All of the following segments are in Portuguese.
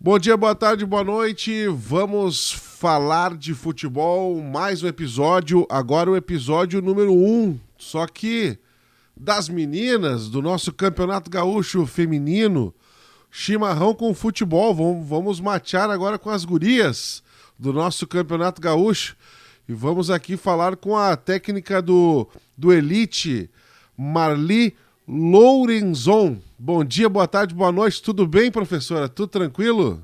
Bom dia, boa tarde, boa noite. Vamos falar de futebol, mais um episódio, agora o episódio número 1, só que das meninas do nosso Campeonato Gaúcho Feminino, chimarrão com futebol. Vamos matear agora com as gurias do nosso Campeonato Gaúcho e vamos aqui falar com a técnica do Elite, Marli Lourenzon. Bom dia, boa tarde, boa noite. Tudo bem, professora? Tudo tranquilo?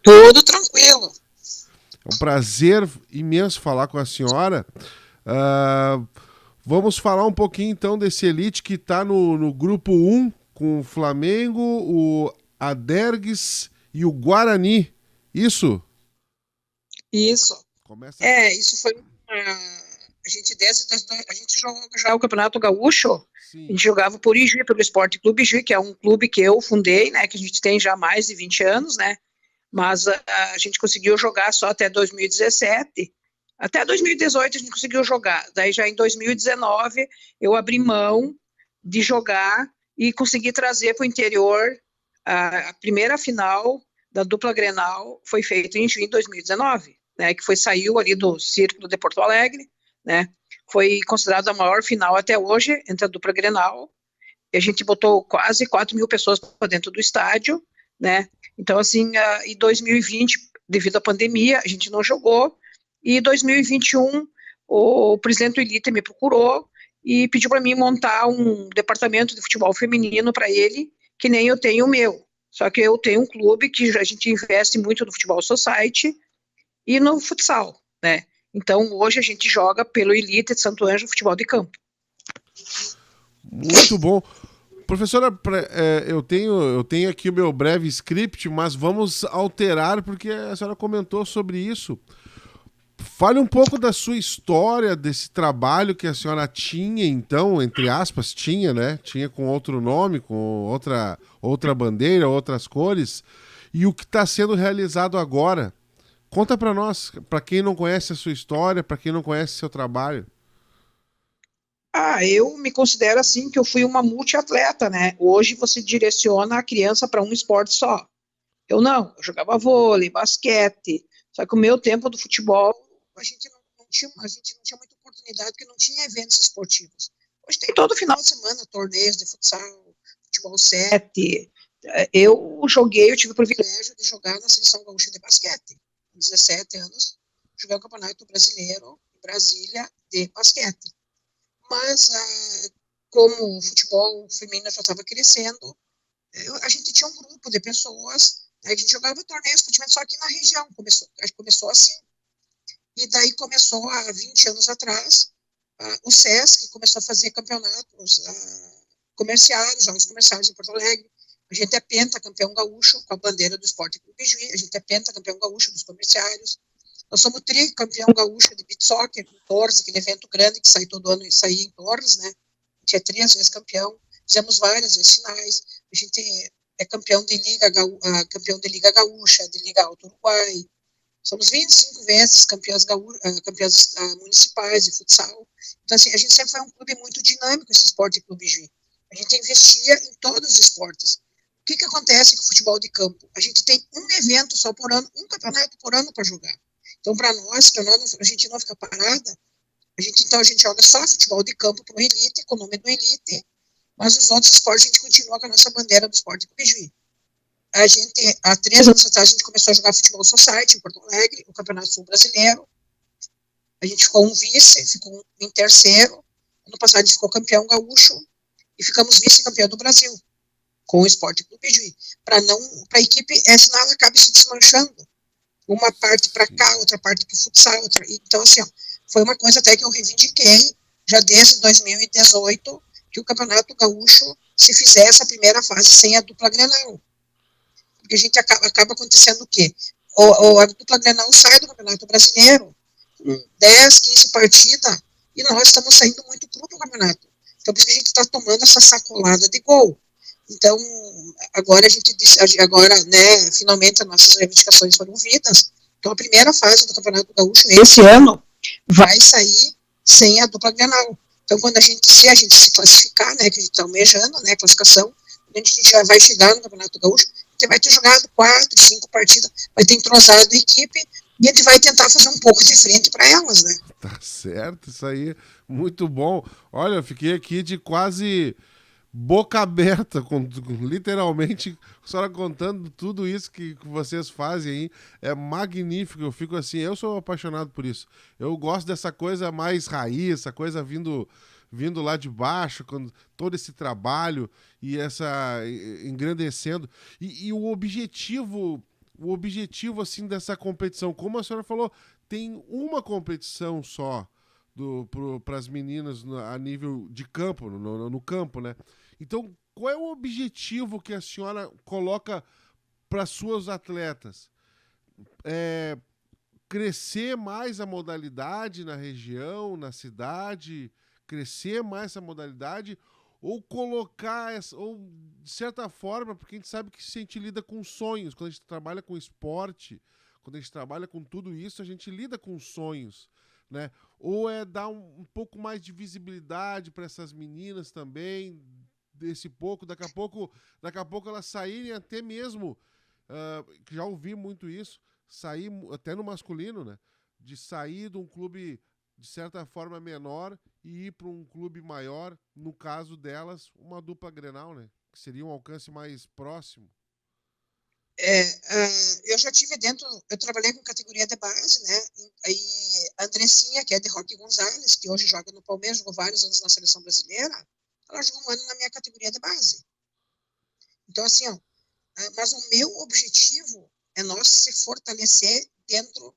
Tudo tranquilo. É um prazer imenso falar com a senhora. Vamos falar um pouquinho, então, desse Elite que está no grupo 1, com o Flamengo, o Adergues e o Guarani. Isso? Isso. Começa... Isso foi... a gente joga já o Campeonato Gaúcho. Sim. A gente jogava por Ijuí, pelo Esporte Clube Ijuí, que é um clube que eu fundei, né, que a gente tem já mais de 20 anos, né, mas a gente conseguiu jogar só até 2017, até 2018 a gente conseguiu jogar, daí já em 2019 eu abri mão de jogar e consegui trazer para o interior a primeira final da dupla Grenal, foi feita em Ijuí em 2019, né, que saiu ali do Círculo de Porto Alegre, né, foi considerada a maior final até hoje entre a dupla Grenal, e a gente botou quase 4 mil pessoas para dentro do estádio, né, então assim, em 2020, devido à pandemia, a gente não jogou, e em 2021, o presidente do Elite me procurou e pediu para mim montar um departamento de futebol feminino para ele, que nem eu tenho o meu, só que eu tenho um clube que a gente investe muito no futebol society e no futsal, né, então hoje a gente joga pelo Elite de Santo Ângelo futebol de campo. Muito bom. Professora, eu tenho aqui o meu breve script, mas vamos alterar porque a senhora comentou sobre isso. Fale um pouco da sua história, desse trabalho que a senhora tinha, então, entre aspas, tinha, né? Tinha com outro nome, com outra bandeira, outras cores, e o que está sendo realizado agora. Conta para nós, para quem não conhece a sua história, para quem não conhece seu trabalho. Eu me considero assim que eu fui uma multiatleta, né? Hoje você direciona a criança para um esporte só. Eu não, eu jogava vôlei, basquete, só que o meu tempo do futebol, a gente não tinha muita oportunidade, porque não tinha eventos esportivos. Hoje tem todo final de semana torneios de futsal, futebol 7. Eu tive o privilégio de jogar na Seleção Gaúcha de Basquete. Com 17 anos, joguei o Campeonato Brasileiro em Brasília de basquete. Mas, como o futebol feminino já estava crescendo, a gente tinha um grupo de pessoas, a gente jogava torneios praticamente só aqui na região, começou assim. E daí começou, há 20 anos atrás, o SESC começou a fazer campeonatos comerciais, jogos comerciais em Porto Alegre. A gente é pentacampeão gaúcho com a bandeira do Esporte Clube Ijuí, a gente é pentacampeão gaúcho dos comerciários. Nós somos tricampeão gaúcho de beach soccer, em Torres, aquele evento grande que sai todo ano e saía em Torres, né? A gente é 3 vezes campeão, fizemos várias vezes finais, a gente é campeão de Liga Gaúcha, de Liga Alto Uruguai, somos 25 vezes campeãs municipais de futsal. Então, assim, a gente sempre foi um clube muito dinâmico, esse Esporte Clube Ijuí. A gente investia em todos os esportes. O que acontece com o futebol de campo? A gente tem um evento só por ano, um campeonato por ano para jogar. Então, para nós, a gente não fica parada, a gente joga só futebol de campo para o Elite, com o nome do Elite, mas os outros esportes a gente continua com a nossa bandeira do Esporte Clube Ijuí. Há 3 anos atrás, a gente começou a jogar futebol society em Porto Alegre, o Campeonato Sul Brasileiro. A gente ficou ficou em terceiro. Ano passado, a gente ficou campeão gaúcho e ficamos vice-campeão do Brasil, com o Esporte Clube Ijuí. Para a equipe, senão ela acaba se desmanchando. Uma parte para cá, outra parte para o futsal. Então, assim, foi uma coisa até que eu reivindiquei, já desde 2018, que o Campeonato Gaúcho se fizesse a primeira fase sem a dupla Grenal. Porque a gente acaba acontecendo o quê? A dupla Grenal sai do Campeonato Brasileiro, 10, 15 partidas, e nós estamos saindo muito cru do campeonato. Então, por isso que a gente está tomando essa sacolada de gol. Então, agora né, finalmente as nossas reivindicações foram ouvidas. Então, a primeira fase do Campeonato Gaúcho, esse ano, vai sair sem a dupla Grenal. Então, quando a gente se classificar, né, que a gente está almejando, né, classificação, a gente já vai chegar no Campeonato Gaúcho, gente vai ter jogado 4, 5 partidas, vai ter entrosado a equipe e a gente vai tentar fazer um pouco de frente para elas, né? Tá certo, isso aí, muito bom. Olha, eu fiquei aqui de quase boca aberta, literalmente, a senhora contando tudo isso que vocês fazem aí. É magnífico, eu fico assim, eu sou apaixonado por isso. Eu gosto dessa coisa mais raiz, essa coisa vindo lá de baixo, todo esse trabalho e essa engrandecendo. E o objetivo assim dessa competição, como a senhora falou, tem uma competição só para as meninas a nível de campo, no campo, né? Então, qual é o objetivo que a senhora coloca para suas atletas? É crescer mais a modalidade na região, na cidade, crescer mais essa modalidade, ou colocar, ou de certa forma, porque a gente sabe que se a gente lida com sonhos, quando a gente trabalha com esporte, quando a gente trabalha com tudo isso, a gente lida com sonhos, né? Ou é dar um pouco mais de visibilidade para essas meninas também, desse pouco, daqui a pouco elas saírem até mesmo, já ouvi muito isso, sair até no masculino, né? De sair de um clube de certa forma menor e ir para um clube maior, no caso delas, uma dupla Grenal, né? Que seria um alcance mais próximo. Eu já tive eu trabalhei com categoria de base, né? Aí a Andressinha, que é de Roque Gonzalez, que hoje joga no Palmeiras, jogou vários anos na seleção brasileira, ela jogou um ano na minha categoria de base. Então, assim, ó, mas o meu objetivo é nós se fortalecer dentro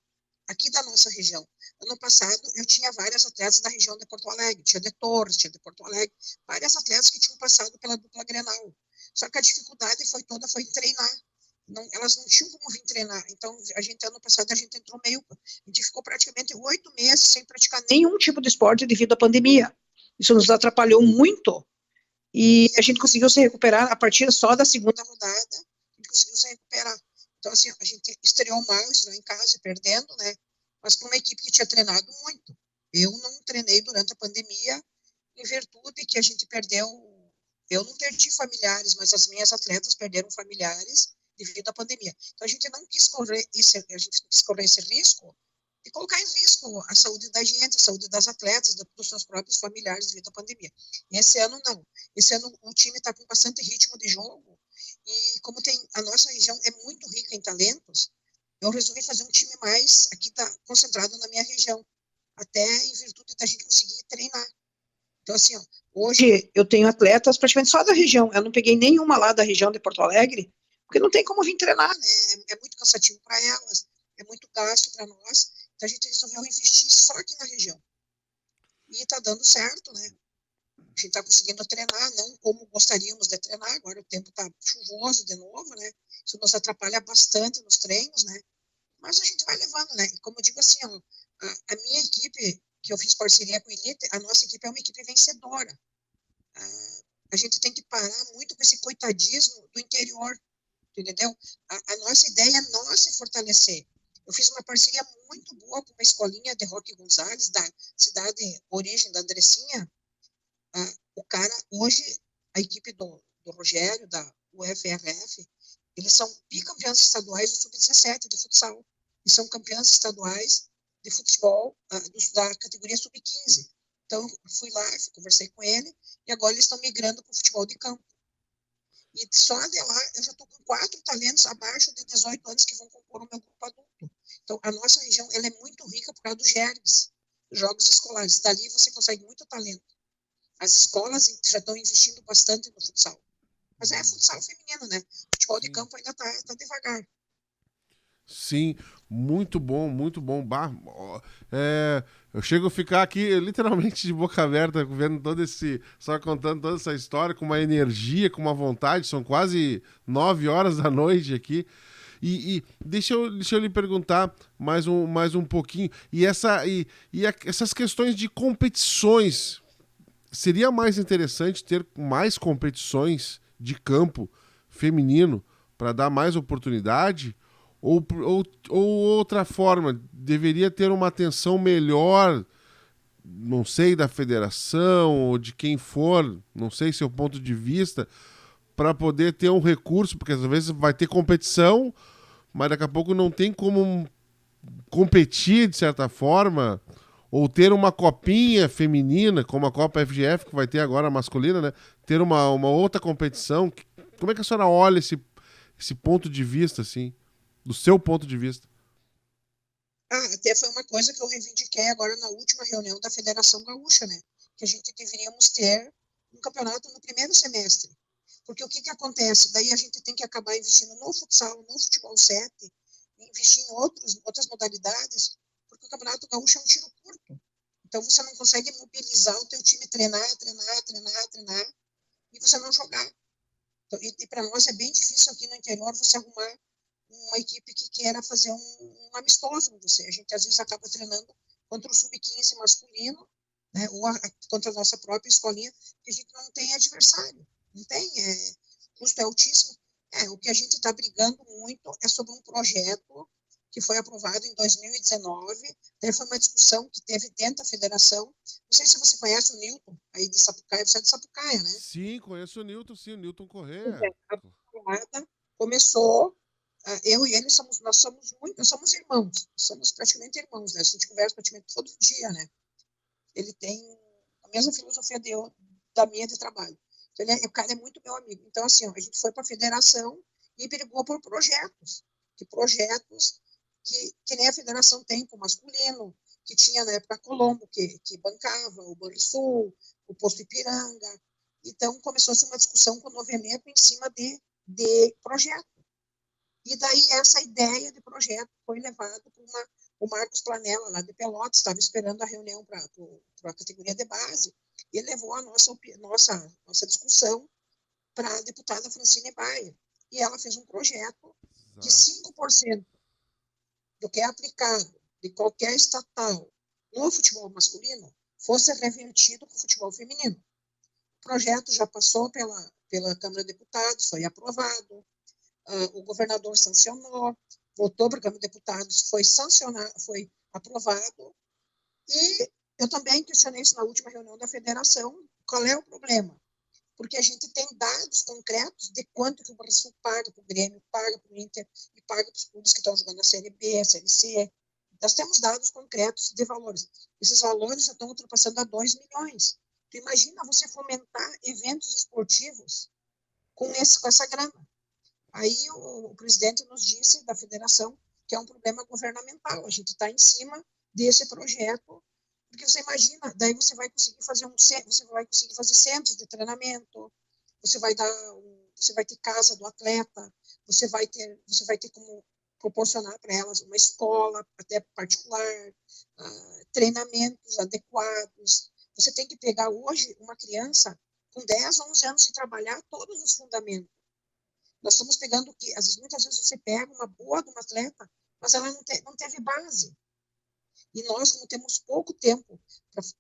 aqui da nossa região. Ano passado, eu tinha várias atletas da região de Porto Alegre, tinha de Torres, tinha de Porto Alegre, várias atletas que tinham passado pela dupla Grenal. Só que a dificuldade foi em treinar. Não, elas não tinham como vir treinar. Então, ano passado, a gente entrou a gente ficou praticamente 8 meses sem praticar nenhum tipo de esporte devido à pandemia. Isso nos atrapalhou muito. E a gente conseguiu se recuperar a partir só da segunda rodada, a gente conseguiu se recuperar. Então, assim, a gente estreou em casa, perdendo, né? Mas para uma equipe que tinha treinado muito. Eu não treinei durante a pandemia, em virtude que a gente perdeu. Eu não perdi familiares, mas as minhas atletas perderam familiares devido à pandemia. Então, a gente não quis correr esse risco de colocar em risco a saúde da gente, a saúde das atletas, dos seus próprios familiares devido à pandemia. E esse ano, não. Esse ano, o time está com bastante ritmo de jogo e como a nossa região é muito rica em talentos, eu resolvi fazer um time mais aqui concentrado na minha região, até em virtude da gente conseguir treinar. Então, assim, ó, hoje eu tenho atletas praticamente só da região, eu não peguei nenhuma lá da região de Porto Alegre, porque não tem como vir treinar, né? É muito cansativo para elas, é muito gasto para nós, então a gente resolveu investir só aqui na região. E está dando certo, né? A gente está conseguindo treinar, não como gostaríamos de treinar, agora o tempo está chuvoso de novo, né? Isso nos atrapalha bastante nos treinos, né? Mas a gente vai levando, né? E como eu digo assim, ó, a minha equipe, que eu fiz parceria com a Elite, a nossa equipe é uma equipe vencedora. A gente tem que parar muito com esse coitadismo do interior, entendeu? A nossa ideia é nós se fortalecer. Eu fiz uma parceria muito boa com uma escolinha de Roque Gonzalez, da cidade origem da Andressinha. O cara, hoje, a equipe do Rogério, da UFRF, eles são bicampeões estaduais do Sub-17 de futsal. E são campeões estaduais de futebol da categoria Sub-15. Então, eu fui lá, conversei com ele, e agora eles estão migrando para o futebol de campo. E só de lá, eu já estou com 4 talentos abaixo de 18 anos que vão compor o meu grupo adulto. Então, a nossa região ela é muito rica por causa dos GERBs, jogos escolares. Dali você consegue muito talento. As escolas já estão investindo bastante no futsal. Mas é futsal feminino, né? Futebol de campo ainda tá devagar. Sim, muito bom, muito bom. Eu chego a ficar aqui literalmente de boca aberta, vendo só contando toda essa história, com uma energia, com uma vontade. São quase 9 horas da noite aqui. E deixa eu lhe perguntar mais um pouquinho. Essas questões de competições, seria mais interessante ter mais competições de campo feminino para dar mais oportunidade? Ou outra forma, deveria ter uma atenção melhor, não sei, da federação ou de quem for, não sei seu ponto de vista, para poder ter um recurso, porque às vezes vai ter competição, mas daqui a pouco não tem como competir de certa forma, ou ter uma copinha feminina, como a Copa FGF, que vai ter agora a masculina, né? Ter uma outra competição. Como é que a senhora olha esse ponto de vista, assim, do seu ponto de vista? Até foi uma coisa que eu reivindiquei agora na última reunião da Federação Gaúcha, né? Que a gente deveríamos ter um campeonato no primeiro semestre. Porque o que acontece? Daí a gente tem que acabar investindo no futsal, no futebol 7, investir em outras modalidades, porque o Campeonato Gaúcho é um tiro curto. Então você não consegue mobilizar o teu time, treinar, e você não jogar. Então, e para nós é bem difícil aqui no interior você arrumar uma equipe que queira fazer um amistoso com você. A gente às vezes acaba treinando contra o sub-15 masculino, né, ou contra a nossa própria escolinha, que a gente não tem adversário. Não tem, o custo é altíssimo. O que a gente está brigando muito é sobre um projeto que foi aprovado em 2019. Foi uma discussão que teve dentro da federação. Não sei se você conhece o Newton, aí de Sapucaia, você é de Sapucaia, né? Sim, conheço o Newton, sim, o Newton Corrêa. A jornada começou, eu e ele nós somos irmãos, somos praticamente irmãos, né? A gente conversa praticamente todo dia, né? Ele tem a mesma filosofia da minha de trabalho. Então, o cara é muito meu amigo. Então, assim, a gente foi para a federação e brigou por projetos. Que nem a federação tem para o masculino, que tinha na época Colombo, que bancava, o Banrisul, o Posto Ipiranga. Então, começou-se uma discussão com o Novemeto em cima de projeto. E daí, essa ideia de projeto foi levada para o Marcos Planella, lá de Pelotas, estava esperando a reunião para a categoria de base, e levou a nossa discussão para a deputada Francine Baia. E ela fez um projeto de 5% do que é aplicado de qualquer estatal no futebol masculino fosse revertido para o futebol feminino. O projeto já passou pela Câmara de Deputados, foi aprovado, o governador sancionou, voltou para a Câmara de Deputados, foi aprovado, e eu também questionei isso na última reunião da federação, qual é o problema? Porque a gente tem dados concretos de quanto que o Brasil paga para o Grêmio, paga para o Inter e paga para os clubes que estão jogando a Série B, a Série C. Nós temos dados concretos de valores. Esses valores já estão ultrapassando a 2 milhões. Tu imagina você fomentar eventos esportivos com essa grana. Aí o presidente nos disse, da federação, que é um problema governamental. A gente está em cima desse projeto, porque você imagina, daí você vai conseguir fazer centros de treinamento, você vai ter casa do atleta, você vai ter como proporcionar para elas uma escola, até particular, treinamentos adequados. Você tem que pegar hoje uma criança com 10, 11 anos e trabalhar todos os fundamentos. Nós estamos pegando que, muitas vezes você pega uma boa de uma atleta, mas ela não teve base. E nós, como temos pouco tempo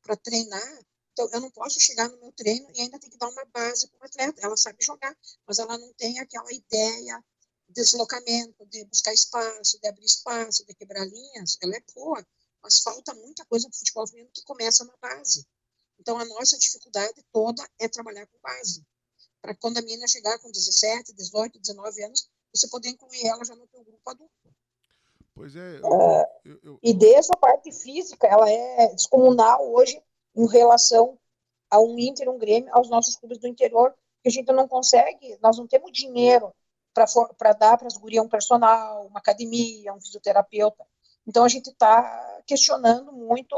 para treinar, então eu não posso chegar no meu treino e ainda ter que dar uma base para o atleta. Ela sabe jogar, mas ela não tem aquela ideia de deslocamento, de buscar espaço, de abrir espaço, de quebrar linhas. Ela é boa, mas falta muita coisa para o futebol feminino que começa na base. Então a nossa dificuldade toda é trabalhar com base. Para quando a menina chegar com 17, 18, 19 anos, você poder incluir ela já no teu grupo adulto. Pois é. E desde a parte física, ela é descomunal hoje em relação a um Inter, um Grêmio, aos nossos clubes do interior, que a gente não consegue, nós não temos dinheiro para dar para as gurias um personal, uma academia, um fisioterapeuta. Então a gente está questionando muito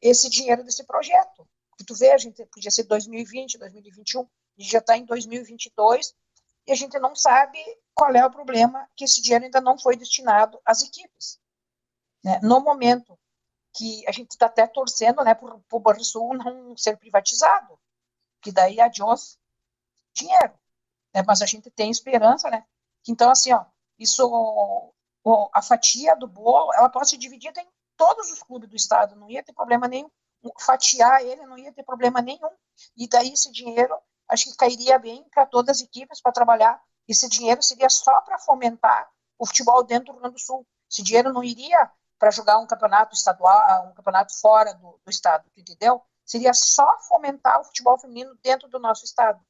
esse dinheiro desse projeto. Que tu vê, a gente podia ser 2020, 2021, a gente já está em 2022 e a gente não sabe qual é o problema, que esse dinheiro ainda não foi destinado às equipes. Né? No momento que a gente está até torcendo, né, para o Banrisul não ser privatizado, que daí adiós dinheiro. Né? Mas a gente tem esperança, né? Que, então, assim, a fatia do bolo, ela pode ser dividida em todos os clubes do estado, não ia ter problema nenhum. Fatiar ele não ia ter problema nenhum. E daí esse dinheiro, acho que cairia bem para todas as equipes para trabalhar. Esse dinheiro seria só para fomentar o futebol dentro do Rio Grande do Sul. Esse dinheiro não iria para jogar um campeonato estadual, um campeonato fora do estado, entendeu? Seria só fomentar o futebol feminino dentro do nosso estado.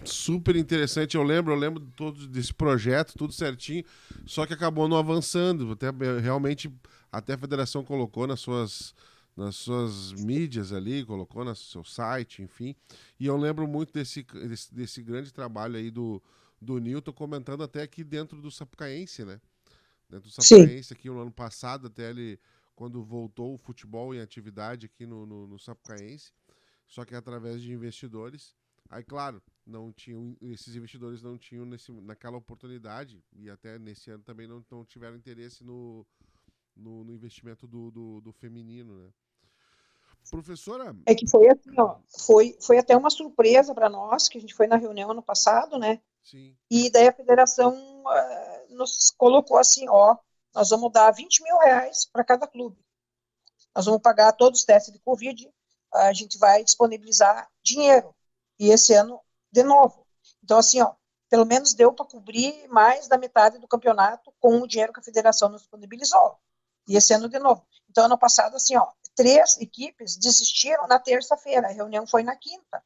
Super interessante. Eu lembro de todo desse projeto, tudo certinho, só que acabou não avançando. Até realmente até a federação colocou nas suas mídias ali, colocou no seu site, enfim. E eu lembro muito desse grande trabalho aí do Newton comentando até aqui dentro do Sapucaense, né? Dentro do Sim. Sapucaense aqui no ano passado, até ele quando voltou o futebol em atividade aqui no Sapucaense, só que através de investidores. Aí, claro, não tinham, esses investidores não tinham naquela oportunidade, e até nesse ano também não tiveram interesse no investimento do feminino, né? Professora, É que foi assim, ó, foi até uma surpresa para nós, que a gente foi na reunião ano passado, né? sim, E daí a federação nos colocou assim, ó, nós vamos dar R$ 20.000 para cada clube. Nós vamos pagar todos os testes de Covid, a gente vai disponibilizar dinheiro. E esse ano, de novo. Então, assim, ó, pelo menos deu para cobrir mais da metade do campeonato com o dinheiro que a federação nos disponibilizou. E esse ano, de novo. Então, ano passado, assim, ó, 3 equipes desistiram na terça-feira, a reunião foi na quinta.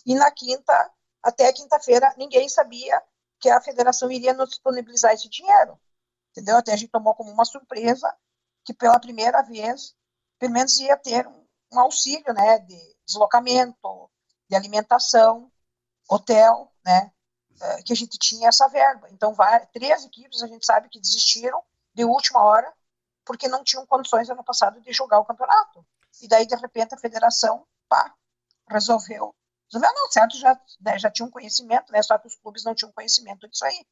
E na quinta, até a quinta-feira, ninguém sabia que a federação iria nos disponibilizar esse dinheiro. Entendeu? Até a gente tomou como uma surpresa que pela primeira vez, pelo menos ia ter um auxílio, né, de deslocamento, de alimentação, hotel, né, que a gente tinha essa verba. Então, 3 equipes a gente sabe que desistiram de última hora porque não tinham condições ano passado de jogar o campeonato. E daí, de repente, a federação, pá, resolveu. Resolveu não, certo, já tinham conhecimento, né, só que os clubes não tinham conhecimento disso aí.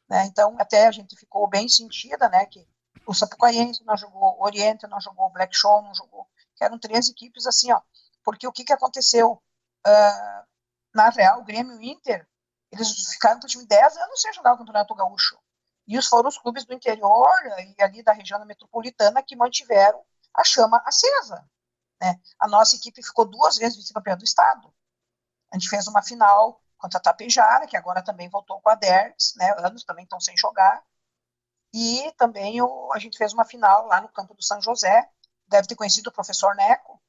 Né? Então, até a gente ficou bem sentida, né, que o Sapucaense não jogou, o Oriente não jogou, o Black Show não jogou, que eram 3 equipes assim, ó, porque o que aconteceu na Real, o Grêmio e o Inter, eles ficaram praticamente 10 anos sem jogar o Campeonato Gaúcho, e foram os clubes do interior e ali da região metropolitana que mantiveram a chama acesa, né? A nossa equipe ficou 2 vezes vice-campeã do estado, a gente fez uma final contra a Tapejara, que agora também voltou com a Dergs, né? Anos também estão sem jogar. E também a gente fez uma final lá no campo do São José. Deve ter conhecido o professor Neco,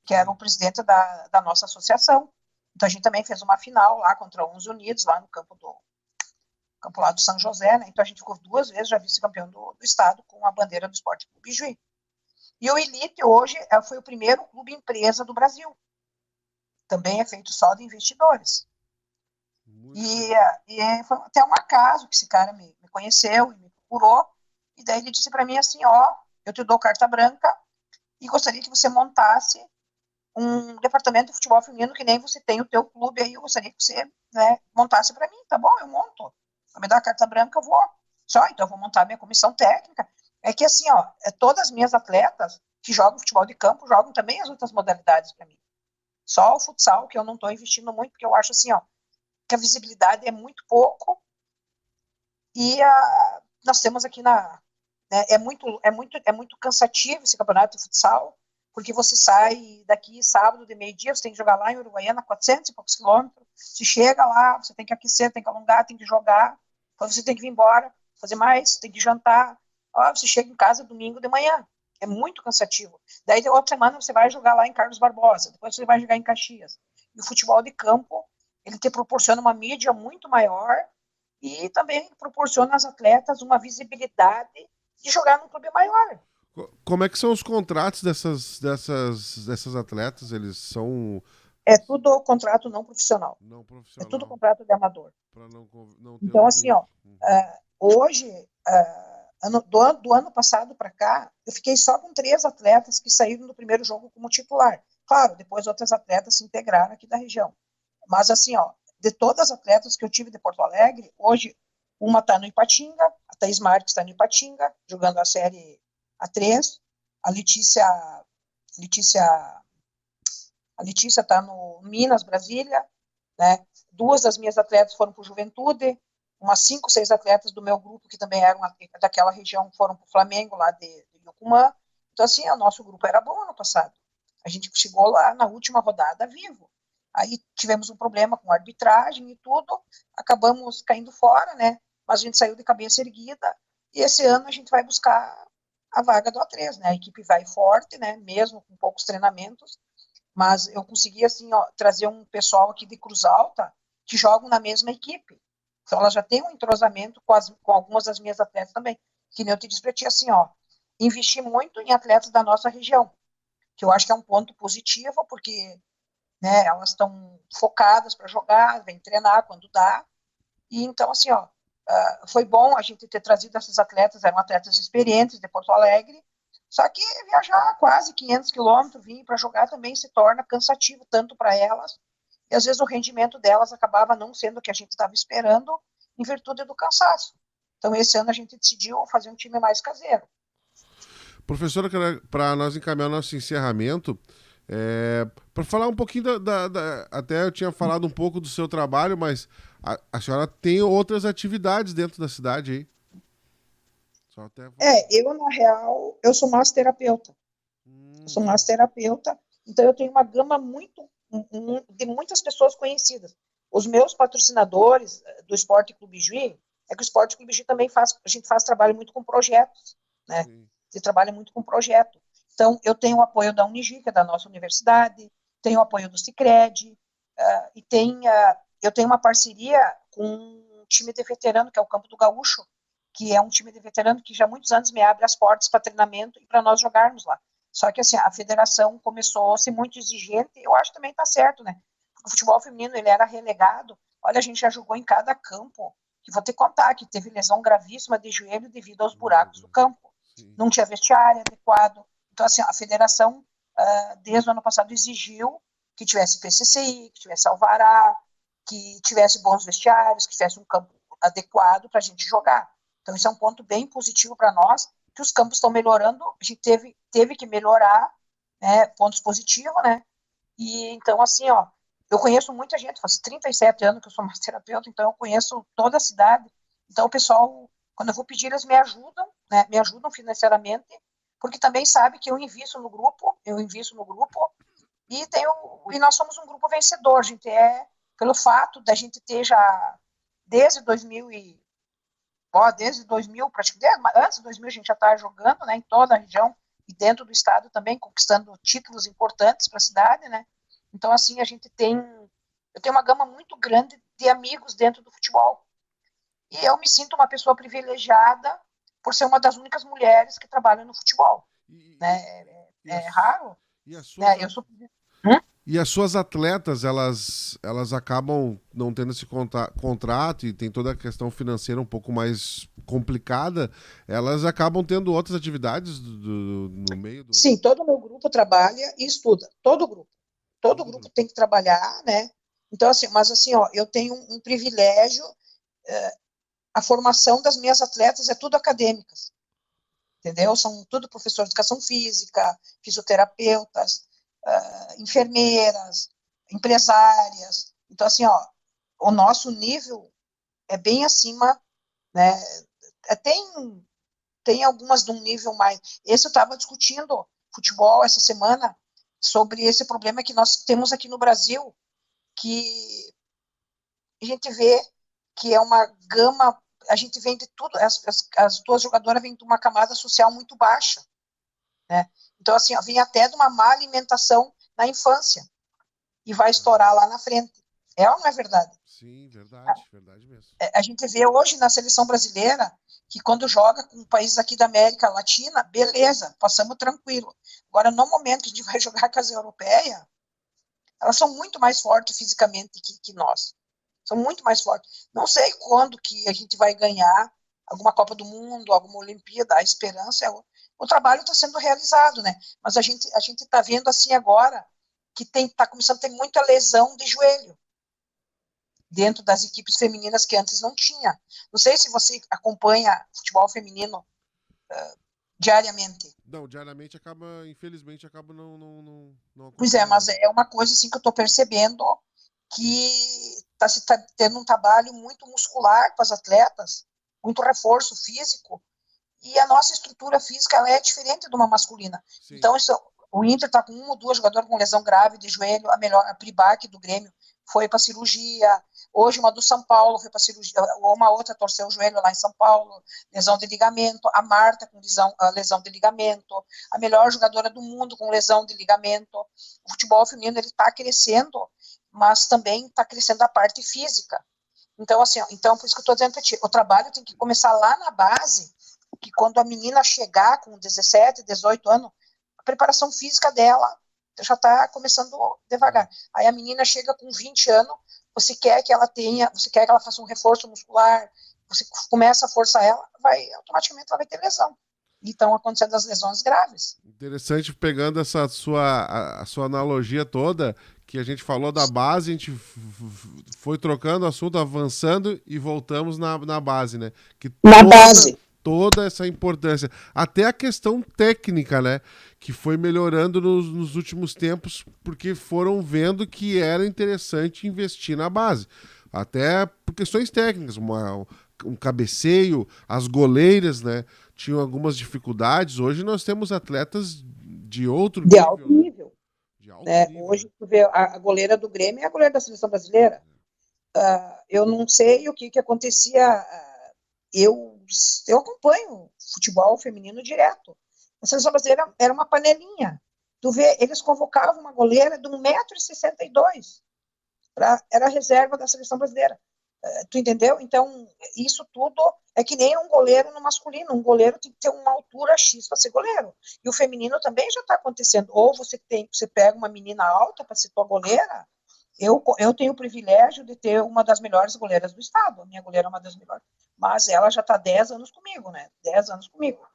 que era o sim. presidente da nossa associação. Então a gente também fez uma final lá contra uns Unidos, lá no campo lá do São José, né? Então a gente ficou 2 vezes já vice-campeão do estado com a bandeira do Esporte Clube Juí. E o Elite hoje foi o primeiro clube empresa do Brasil. Também é feito só de investidores. Muito. E foi até um acaso que esse cara me conheceu e me procurou. E daí ele disse para mim assim: ó, eu te dou carta branca e gostaria que você montasse um departamento de futebol feminino que nem você tem o teu clube aí. Eu gostaria que você, né, montasse para mim. Tá bom, eu monto. Vai me dar a carta branca, eu vou. Só, então eu vou montar a minha comissão técnica. É que assim, ó, todas as minhas atletas que jogam futebol de campo jogam também as outras modalidades para mim. Só o futsal que eu não estou investindo muito, porque eu acho assim, ó, que a visibilidade é muito pouco e nós temos aqui né, é muito cansativo esse campeonato de futsal, porque você sai daqui sábado de meio-dia, você tem que jogar lá em Uruguaiana, 400 e poucos quilômetros, você chega lá, você tem que aquecer, tem que alongar, tem que jogar, depois você tem que vir embora, fazer mais, tem que jantar, ó, você chega em casa domingo de manhã, é muito cansativo. Daí, de outra semana, você vai jogar lá em Carlos Barbosa, depois você vai jogar em Caxias. E o futebol de campo, ele te proporciona uma mídia muito maior e também proporciona às atletas uma visibilidade de jogar num clube maior. Como é que são os contratos dessas atletas? Eles são É tudo contrato não profissional. não É tudo profissional, contrato de amador. para não ter Então, um assim, ó, vínculo. Uhum. hoje, do ano passado para cá, eu fiquei só com 3 atletas que saíram do primeiro jogo como titular. Claro, depois outras atletas se integraram aqui da região. Mas, assim, ó, de todas as atletas que eu tive de Porto Alegre, hoje, uma está no Ipatinga, a Thaís Marques está no Ipatinga, jogando a Série A3, a Letícia, a Letícia está no Minas, Brasília, né? 2 das minhas atletas foram para o Juventude, umas 5, 6 atletas do meu grupo, que também eram daquela região, foram para o Flamengo, lá de Yocumã. Então, assim, o nosso grupo era bom ano passado. A gente chegou lá na última rodada vivo. Aí tivemos um problema com a arbitragem e tudo, acabamos caindo fora, né? Mas a gente saiu de cabeça erguida e esse ano a gente vai buscar a vaga do A3, né? A equipe vai forte, né? Mesmo com poucos treinamentos, mas eu consegui, assim, ó, trazer um pessoal aqui de Cruz Alta, que jogam na mesma equipe. Então, elas já têm um entrosamento com algumas das minhas atletas também. Que nem eu te disse para ti, assim, ó, investir muito em atletas da nossa região, que eu acho que é um ponto positivo, porque, né, elas estão focadas para jogar, vêm treinar quando dá, e então, assim, ó, foi bom a gente ter trazido essas atletas, eram atletas experientes de Porto Alegre, só que viajar quase 500 quilômetros, vir para jogar também se torna cansativo, tanto para elas, e às vezes o rendimento delas acabava não sendo o que a gente estava esperando, em virtude do cansaço. Então, esse ano a gente decidiu fazer um time mais caseiro. Professora, para nós encaminhar nosso encerramento, para falar um pouquinho até eu tinha falado um pouco do seu trabalho, mas a senhora tem outras atividades dentro da cidade aí? Eu, na real, eu sou massoterapeuta. Eu sou massoterapeuta, então eu tenho uma gama de muitas pessoas conhecidas. Os meus patrocinadores do Esporte Clube Juí, é que o Esporte Clube Juí também a gente faz trabalho muito com projetos, né? Você trabalha muito com projeto. Então, eu tenho o apoio da Unijuí, que é da nossa universidade, tenho o apoio do Sicredi, e eu tenho uma parceria com um time de veterano, que é o Campo do Gaúcho, que é um time de veterano que já há muitos anos me abre as portas para treinamento e para nós jogarmos lá. Só que, assim, a federação começou a ser muito exigente, eu acho que também está certo, né? Porque o futebol feminino, ele era relegado. Olha, a gente já jogou em cada campo, que vou te contar, que teve lesão gravíssima de joelho devido aos buracos do campo. Não tinha vestiário adequado. Então, assim, a federação, desde o ano passado, exigiu que tivesse PCCI, que tivesse alvará, que tivesse bons vestiários, que tivesse um campo adequado para a gente jogar. Então, isso é um ponto bem positivo para nós, que os campos estão melhorando, a gente teve que melhorar, né, pontos positivos, né, e então, assim, ó, eu conheço muita gente, faz 37 anos que eu sou massoterapeuta, então eu conheço toda a cidade, então o pessoal, quando eu vou pedir, eles me ajudam, né, me ajudam financeiramente, porque também sabe que eu invisto no grupo, e nós somos um grupo vencedor, a gente pelo fato da gente ter já, desde 2000, praticamente, antes de 2000 a gente já está jogando, né, em toda a região e dentro do estado também, conquistando títulos importantes para a cidade, né, então assim, eu tenho uma gama muito grande de amigos dentro do futebol, e eu me sinto uma pessoa privilegiada por ser uma das únicas mulheres que trabalham no futebol, né, é raro, né, eu sou... E as suas atletas, elas acabam não tendo esse contrato e tem toda a questão financeira um pouco mais complicada, elas acabam tendo outras atividades no meio do... Sim, todo o meu grupo trabalha e estuda, todo grupo tem que trabalhar, né, então assim, mas assim, ó, eu tenho um privilégio, a formação das minhas atletas é tudo acadêmicas, entendeu? São tudo professores de educação física, fisioterapeutas, enfermeiras, empresárias. Então, assim, ó, o nosso nível é bem acima, né? Tem algumas de um nível mais... Esse eu estava discutindo futebol essa semana sobre esse problema que nós temos aqui no Brasil, que a gente vê que é uma gama, a gente vem de tudo, as duas jogadoras vêm de uma camada social muito baixa, né? Então, assim, ó, vem até de uma má alimentação na infância e vai estourar lá na frente. É ou não é verdade? Sim, verdade mesmo. A gente vê hoje na seleção brasileira que quando joga com países aqui da América Latina, beleza, passamos tranquilo. Agora, no momento que a gente vai jogar com as europeias, elas são muito mais fortes fisicamente que nós. São muito mais fortes. Não sei quando que a gente vai ganhar alguma Copa do Mundo, alguma Olimpíada, a esperança é o trabalho está sendo realizado, né? Mas a gente está vendo assim agora que está começando a ter muita lesão de joelho dentro das equipes femininas que antes não tinha. Não sei se você acompanha futebol feminino diariamente. Não, diariamente infelizmente acaba não Pois é, mas é uma coisa assim que eu estou percebendo que está tendo um trabalho muito muscular com as atletas, muito reforço físico, e a nossa estrutura física ela é diferente de uma masculina. Sim. Então, o Inter está com uma ou duas jogadoras com lesão grave de joelho, a Pribac do Grêmio foi para cirurgia, hoje uma do São Paulo foi para cirurgia, uma outra torceu o joelho lá em São Paulo, lesão de ligamento, a Marta com lesão de ligamento, a melhor jogadora do mundo com lesão de ligamento. O futebol feminino ele está crescendo, mas também está crescendo a parte física. Então, assim, então por isso que eu estou dizendo para ti, o trabalho tem que começar lá na base, que quando a menina chegar com 17, 18 anos, a preparação física dela já está começando devagar. Aí a menina chega com 20 anos, você quer que ela faça um reforço muscular, você começa a forçar ela, automaticamente ela vai ter lesão. E estão acontecendo as lesões graves. Interessante, pegando essa a sua analogia toda, que a gente falou da base, a gente foi trocando o assunto, avançando e voltamos na base, né? Que na base. Toda essa importância. Até a questão técnica, né? Que foi melhorando nos últimos tempos, porque foram vendo que era interessante investir na base. Até por questões técnicas, um cabeceio, as goleiras, né? Tinham algumas dificuldades. Hoje nós temos atletas de outro nível. Alto nível. De alto nível. Hoje, tu vê, a goleira do Grêmio é a goleira da seleção brasileira. Eu não sei o que acontecia. Eu acompanho futebol feminino direto. A seleção brasileira era uma panelinha. Tu vê, eles convocavam uma goleira de 1,62 m. Era a reserva da seleção brasileira. Tu entendeu? Então, isso tudo é que nem um goleiro no masculino. Um goleiro tem que ter uma altura X para ser goleiro. E o feminino também já está acontecendo. Ou você pega uma menina alta para ser tua goleira. Eu tenho o privilégio de ter uma das melhores goleiras do estado. A minha goleira é uma das melhores. Mas ela já está 10 anos comigo, né? 10 anos comigo.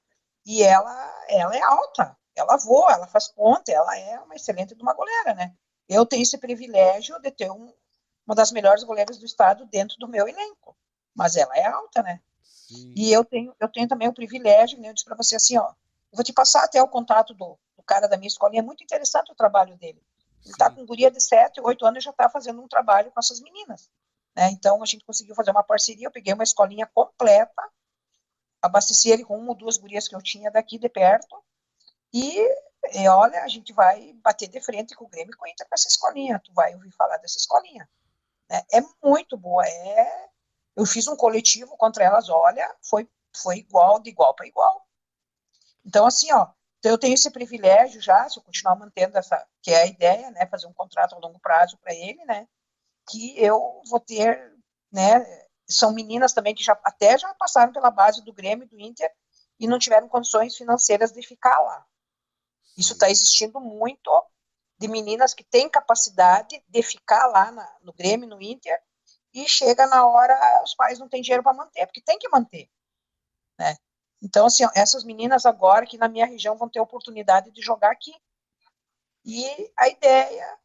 E ela é alta. Ela voa, ela faz ponta. Ela é uma excelente de uma goleira, né? Eu tenho esse privilégio de ter uma das melhores goleiras do estado dentro do meu elenco. Mas ela é alta, né? Sim. E eu tenho também o privilégio, né? Eu disse para você assim, ó, eu vou te passar até o contato do cara da minha escolinha. É muito interessante o trabalho dele. Ele está com guria de 7, 8 anos e já está fazendo um trabalho com essas meninas. Né? Então, a gente conseguiu fazer uma parceria, eu peguei uma escolinha completa, abasteci ele com 1 ou 2 gurias que eu tinha daqui de perto, e olha, a gente vai bater de frente com o Grêmio e com o Inter com essa escolinha. Tu vai ouvir falar dessa escolinha. Né? É muito boa. Eu fiz um coletivo contra elas, olha, foi de igual para igual. Então, assim, ó, eu tenho esse privilégio já, se eu continuar mantendo essa, que é a ideia, né, fazer um contrato a longo prazo para ele, né, que eu vou ter, né, são meninas também que já passaram pela base do Grêmio e do Inter e não tiveram condições financeiras de ficar lá. Isso está existindo muito de meninas que têm capacidade de ficar lá no Grêmio, no Inter, e chega na hora, os pais não têm dinheiro para manter, porque tem que manter, né? Então, assim, ó, essas meninas agora que na minha região vão ter a oportunidade de jogar aqui. E a ideia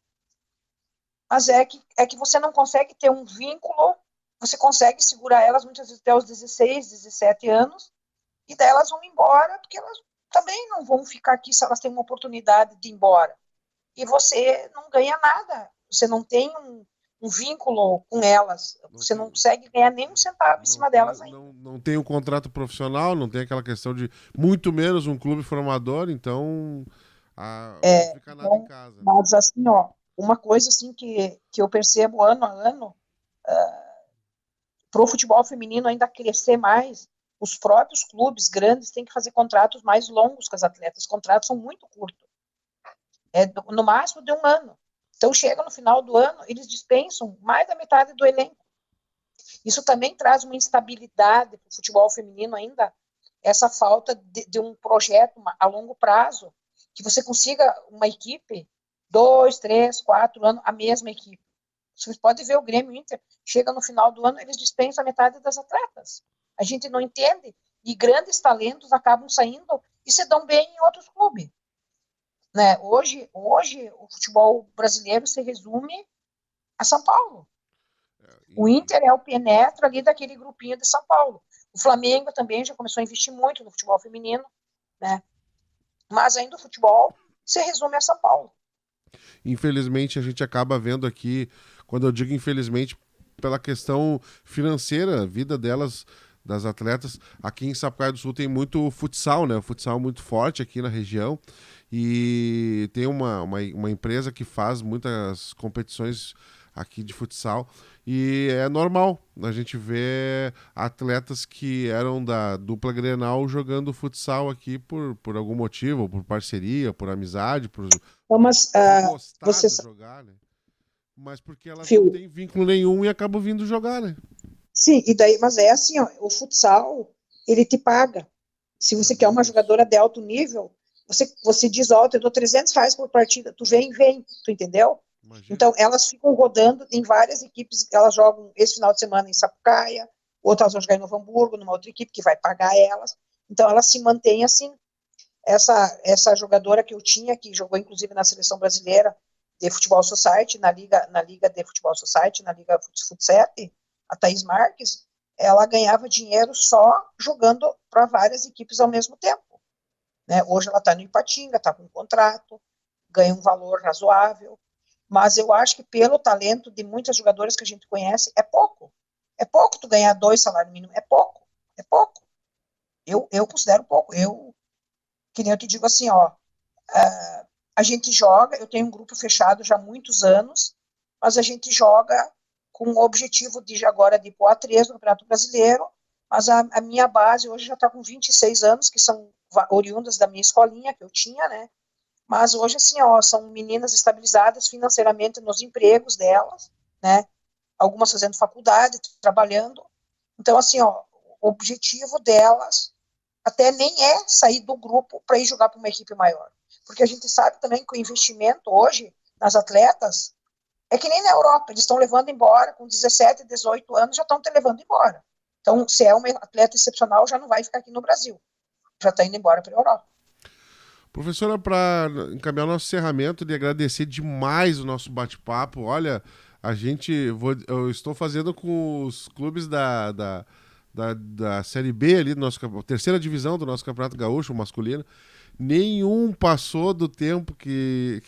é que você não consegue ter um vínculo, você consegue segurar elas muitas vezes até os 16, 17 anos, e daí elas vão embora, porque elas também não vão ficar aqui se elas têm uma oportunidade de ir embora. E você não ganha nada, você não tem um vínculo com elas, você não consegue ganhar nem um centavo em cima delas ainda. Não tem um contrato profissional, não tem aquela questão de muito menos um clube formador, então não fica nada em casa. Mas assim, ó, uma coisa assim que eu percebo ano a ano, para o futebol feminino ainda crescer mais, os próprios clubes grandes têm que fazer contratos mais longos com as atletas, os contratos são muito curtos, no máximo de 1 ano. Então, chega no final do ano, eles dispensam mais da metade do elenco. Isso também traz uma instabilidade para o futebol feminino ainda, essa falta de um projeto a longo prazo, que você consiga uma equipe, 2, 3, 4 anos, a mesma equipe. Você pode ver o Grêmio Inter, chega no final do ano, eles dispensam a metade das atletas. A gente não entende, e grandes talentos acabam saindo e se dão bem em outros clubes. Né? Hoje, o futebol brasileiro se resume a São Paulo. O Inter é o penetra ali daquele grupinho de São Paulo. O Flamengo também já começou a investir muito no futebol feminino, né? Mas ainda o futebol se resume a São Paulo. Infelizmente, a gente acaba vendo aqui, quando eu digo infelizmente, pela questão financeira, a vida delas, das atletas, aqui em Sapucaia do Sul tem muito futsal, né? O futsal muito forte aqui na região, e tem uma empresa que faz muitas competições aqui de futsal, e é normal a gente ver atletas que eram da dupla Grenal jogando futsal aqui por algum motivo, por parceria, por amizade, por então, mas, gostar de jogar, né? Mas porque elas Fio. não têm vínculo nenhum e acabam vindo jogar, né? Sim, e daí, mas é assim, ó, o futsal, ele te paga. Se você quer uma Isso. jogadora de alto nível, você diz, ó, eu dou R$ 300 por partida, tu vem, tu entendeu? Imagina. Então, elas ficam rodando em várias equipes, elas jogam esse final de semana em Sapucaia, outras vão jogar em Novo Hamburgo, numa outra equipe que vai pagar elas. Então, elas se mantêm assim. Essa jogadora que eu tinha, que jogou inclusive na seleção brasileira de futebol society, na liga de futebol society, na liga Futset, a Thaís Marques, ela ganhava dinheiro só jogando para várias equipes ao mesmo tempo. Né? Hoje ela está no Ipatinga, está com um contrato, ganha um valor razoável, mas eu acho que pelo talento de muitas jogadoras que a gente conhece, é pouco. É pouco tu ganhar 2 salários mínimos, é pouco, é pouco. Eu considero pouco. Que nem eu te digo assim, ó, a gente joga, eu tenho um grupo fechado já há muitos anos, mas a gente joga com o objetivo de agora de ir para o A3 do Campeonato Brasileiro, mas a minha base hoje já está com 26 anos, que são oriundas da minha escolinha que eu tinha, né? Mas hoje, assim, ó, são meninas estabilizadas financeiramente nos empregos delas, né? Algumas fazendo faculdade, trabalhando. Então, assim, ó, o objetivo delas até nem é sair do grupo para ir jogar para uma equipe maior. Porque a gente sabe também que o investimento hoje nas atletas é que nem na Europa, eles estão levando embora, com 17, 18 anos, já estão te levando embora. Então, se é uma atleta excepcional, já não vai ficar aqui no Brasil. Já está indo embora para a Europa. Professora, para encaminhar o nosso encerramento, de agradecer demais o nosso bate-papo. Olha, eu estou fazendo com os clubes da Série B ali, terceira divisão do nosso Campeonato Gaúcho, o masculino. Nenhum passou do tempo que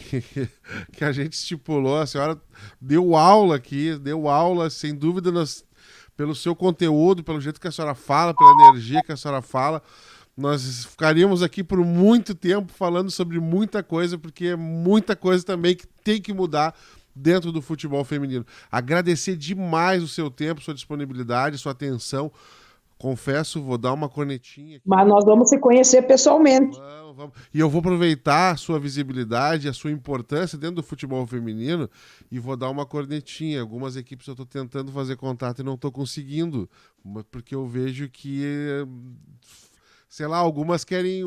a gente estipulou. A senhora deu aula aqui, sem dúvida, pelo seu conteúdo, pelo jeito que a senhora fala, pela energia que a senhora fala. Nós ficaríamos aqui por muito tempo falando sobre muita coisa, porque é muita coisa também que tem que mudar dentro do futebol feminino. Agradecer demais o seu tempo, sua disponibilidade, sua atenção. Confesso, vou dar uma cornetinha aqui. Mas nós vamos se conhecer pessoalmente. Vamos. E eu vou aproveitar a sua visibilidade, a sua importância dentro do futebol feminino e vou dar uma cornetinha. Algumas equipes eu estou tentando fazer contato e não estou conseguindo, porque eu vejo que, sei lá, algumas querem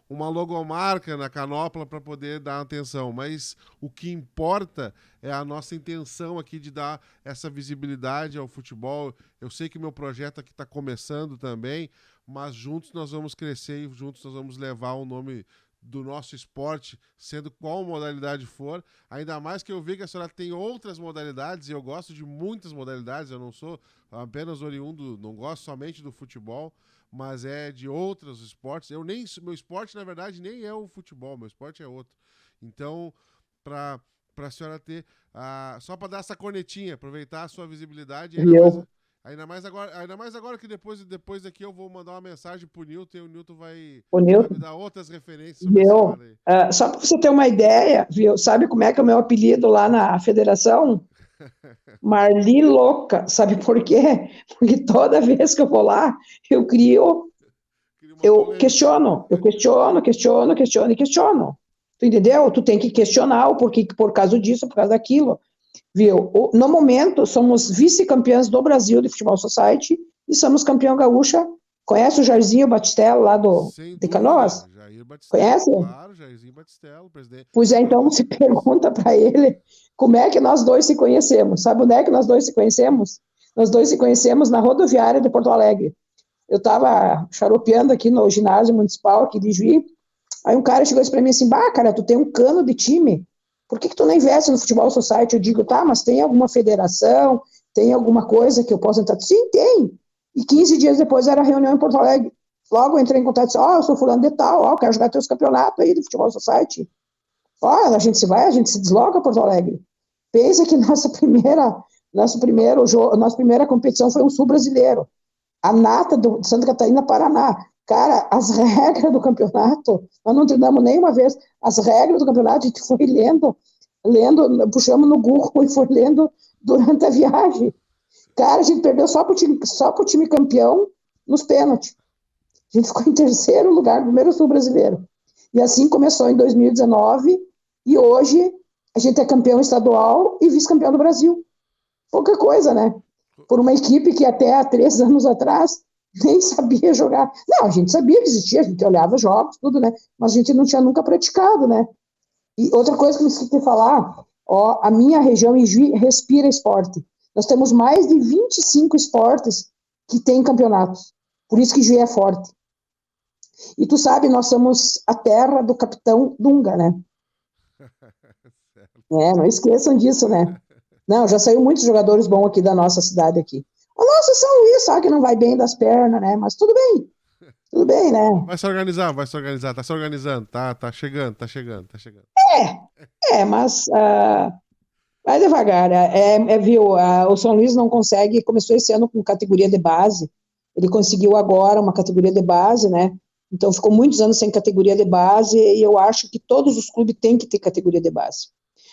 uma logomarca na canopla para poder dar atenção, mas o que importa é a nossa intenção aqui de dar essa visibilidade ao futebol. Eu sei que meu projeto aqui está começando também, mas juntos nós vamos crescer e juntos nós vamos levar o nome do nosso esporte, sendo qual modalidade for, ainda mais que eu vejo que a senhora tem outras modalidades, e eu gosto de muitas modalidades, eu não sou apenas oriundo, não gosto somente do futebol, mas é de outros esportes. Meu esporte, na verdade, nem é o futebol, meu esporte é outro. Então, para a senhora ter, só para dar essa cornetinha, aproveitar a sua visibilidade, ainda mais agora que depois daqui eu vou mandar uma mensagem pro Nilton e o Nilton vai me dar outras referências sobre a senhora aí. Só para você ter uma ideia, viu? Sabe como é que é o meu apelido lá na federação? Marli Louca. Sabe por quê? Porque toda vez que eu vou lá, eu questiono. Tu entendeu? Tu tem que questionar o porquê, por causa disso, por causa daquilo. Viu? No momento, somos vice-campeãs do Brasil de Futebol Society e somos campeão gaúcha. Conhece o Jairzinho Batistello lá de Canoas? Jair Batistello, conhece? Claro, Jairzinho Batistello, presidente. Pois é, então se pergunta para ele como é que nós dois se conhecemos. Sabe onde é que nós dois se conhecemos? Nós dois se conhecemos na rodoviária de Porto Alegre. Eu estava xaropeando aqui no ginásio municipal aqui de Juí, aí um cara chegou para mim assim, cara, tu tem um cano de time, por que tu não investe no Futebol Society? Eu digo, tá, mas tem alguma federação, tem alguma coisa que eu possa entrar? Sim, tem. E 15 dias depois era a reunião em Porto Alegre. Logo eu entrei em contato e disse, eu sou fulano de tal, eu quero jogar teus campeonatos aí do Futebol Society. A gente se desloca a Porto Alegre. Pensa que nossa primeira competição foi um sul brasileiro. A nata de Santa Catarina, Paraná. Cara, as regras do campeonato, nós não treinamos nenhuma vez, as regras do campeonato a gente foi lendo, puxamos no Google e foi lendo durante a viagem. Cara, a gente perdeu só pro time campeão nos pênaltis. A gente ficou em terceiro lugar, primeiro sul brasileiro. E assim começou em 2019, e hoje, a gente é campeão estadual e vice-campeão do Brasil. Pouca coisa, né? Por uma equipe que até há 3 anos atrás nem sabia jogar. Não, a gente sabia que existia, a gente olhava jogos, tudo, né? Mas a gente não tinha nunca praticado, né? E outra coisa que eu me esqueci de falar, ó, a minha região em Juí respira esporte. Nós temos mais de 25 esportes que têm campeonatos. Por isso que Juí é forte. E tu sabe, nós somos a terra do capitão Dunga, né? Não esqueçam disso, né? Não, já saiu muitos jogadores bons aqui da nossa cidade aqui. O nosso São Luís, sabe que não vai bem das pernas, né? Mas tudo bem, né? Vai se organizar, tá se organizando, tá chegando. Mas vai devagar. Viu, o São Luís não consegue, começou esse ano com categoria de base, ele conseguiu agora uma categoria de base, né? Então ficou muitos anos sem categoria de base e eu acho que todos os clubes têm que ter categoria de base.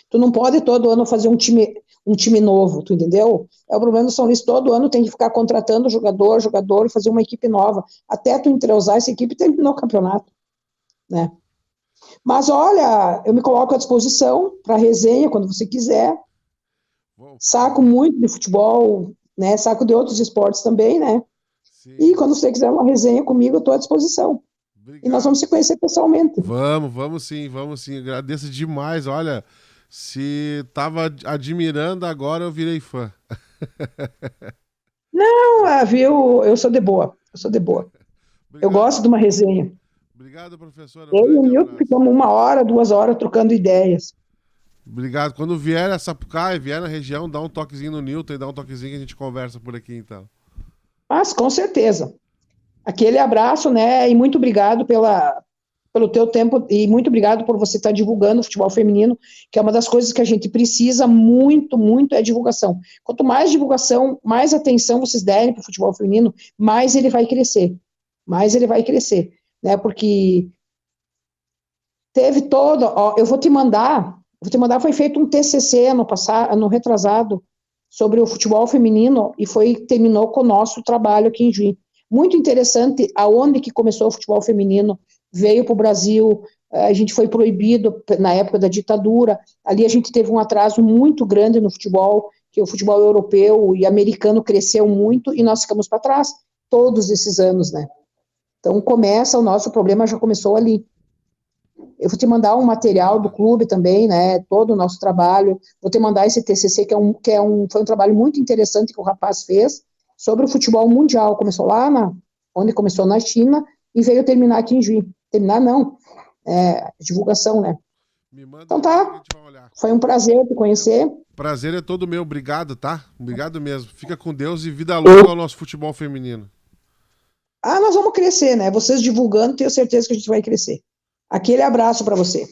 Tu não pode todo ano fazer um time novo, tu entendeu? É o problema do São Luís, todo ano tem que ficar contratando jogador, e fazer uma equipe nova, até tu entrosar essa equipe e terminar o campeonato, né? Mas olha, eu me coloco à disposição para resenha quando você quiser. Saco muito de futebol, né? Saco de outros esportes também, né? Sim. E quando você quiser uma resenha comigo, eu estou à disposição. Obrigado. E nós vamos se conhecer pessoalmente. Vamos sim. Agradeço demais. Olha, se tava admirando, agora eu virei fã. Não, viu? Eu sou de boa. Eu gosto de uma resenha. Obrigado, professora. Eu e o Nilton ficamos 1 hora, 2 horas trocando ideias. Obrigado. Quando vier a Sapucaí, vier na região, dá um toquezinho no Nilton e dá um toquezinho que a gente conversa por aqui, então. Mas, com certeza. Aquele abraço, né? E muito obrigado pelo teu tempo e muito obrigado por você estar divulgando o futebol feminino, que é uma das coisas que a gente precisa muito, é divulgação. Quanto mais divulgação, mais atenção vocês derem para o futebol feminino, mais ele vai crescer. Né? Porque teve todo... Ó, eu vou te mandar, foi feito um TCC ano retrasado, sobre o futebol feminino e terminou com o nosso trabalho aqui em Juí. Muito interessante aonde que começou o futebol feminino, veio para o Brasil, a gente foi proibido na época da ditadura, ali a gente teve um atraso muito grande no futebol, que o futebol europeu e americano cresceu muito e nós ficamos para trás todos esses anos, né? Então o nosso problema já começou ali. Eu vou te mandar um material do clube também, né, todo o nosso trabalho, vou te mandar esse TCC, foi um trabalho muito interessante que o rapaz fez, sobre o futebol mundial, começou lá, onde começou na China, e veio terminar aqui em Juí. Terminar não, divulgação, né. Então tá, foi um prazer te conhecer. Prazer é todo meu, obrigado, tá? Obrigado mesmo, fica com Deus e vida longa ao nosso futebol feminino. Nós vamos crescer, né, vocês divulgando, tenho certeza que a gente vai crescer. Aquele abraço para você.